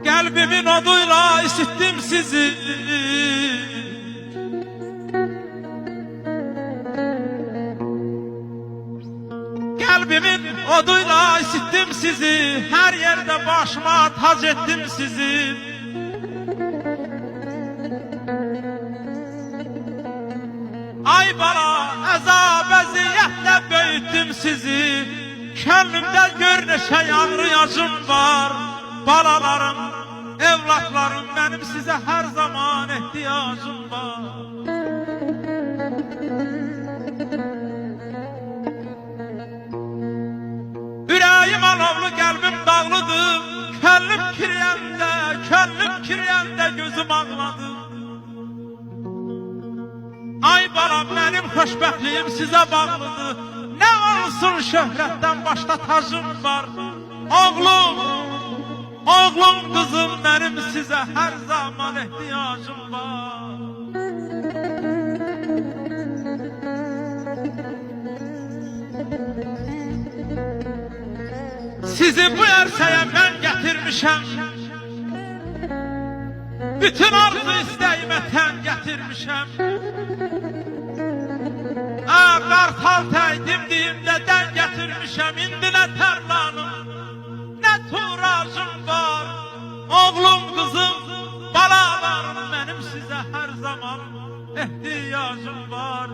Kalbimin oduyla isittim sizi. Kalbimin oduyla isittim sizi. Her yerde başıma tac ettim sizi. Ay bana azab eziyetle büyüttüm sizi. Kendimde gör neşe yanrıyacım var. Balalarım, evlatlarım, benim size her zaman ihtiyacım var. Yüreğim alovlu, kalbim dağlıdır. Könlüm kiriyende gözüm ağladı. Ay balam, benim xoşbəxtliyim sizə bağlıdır. Ne olsun şöhretten başta tacım var. Oğlum kızım, benim size her zaman ihtiyacım var. Sizi bu erseye ben getirmişim. Bütün arzu isteğime ten getirmişim. Kartal teydim deyimde den getirmişim. İndi ne terlanım, ne turacım var. Oğlum kızım, balalarım, benim size her zaman ihtiyacım var.